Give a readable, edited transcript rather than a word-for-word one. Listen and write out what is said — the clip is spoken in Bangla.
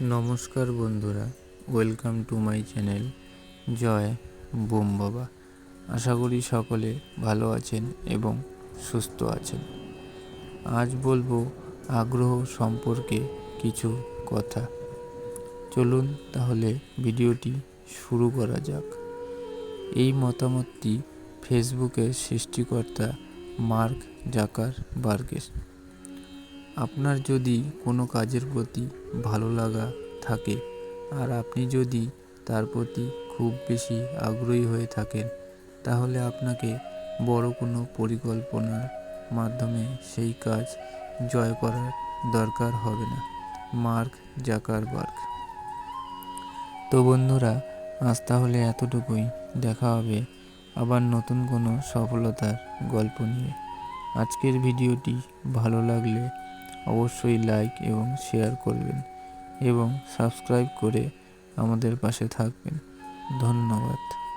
নমস্কার বন্ধুরা, welcome to my channel Jai Bom Baba. আশা করি সকলে ভালো আছেন এবং সুস্থ আছেন। আজ বলবো আগ্রহ সম্পর্কে কিছু কথা। চলুন তাহলে ভিডিওটি শুরু করা যাক। এই মতামতটি ফেসবুকের সৃষ্টিকর্তা মার্ক জাকারবার্গের। আপনার যদি কোনো কাজের প্রতি ভালো লাগা থাকে আর আপনি যদি তার প্রতি খুব বেশি আগ্রহী হয়ে থাকেন, তাহলে আপনাকে বড় কোনো পরিকল্পনার মাধ্যমে সেই কাজ জয় করার দরকার হবে না। Mark Zuckerberg. তো বন্ধুরা, আজ তাহলে এতটুকুই। দেখা হবে আবার নতুন কোনো সফলতার গল্প নিয়ে। আজকের ভিডিওটি ভালো লাগলে অবশ্যই লাইক এবং শেয়ার করবেন এবং সাবস্ক্রাইব করে আমাদের পাশে থাকবেন। ধন্যবাদ।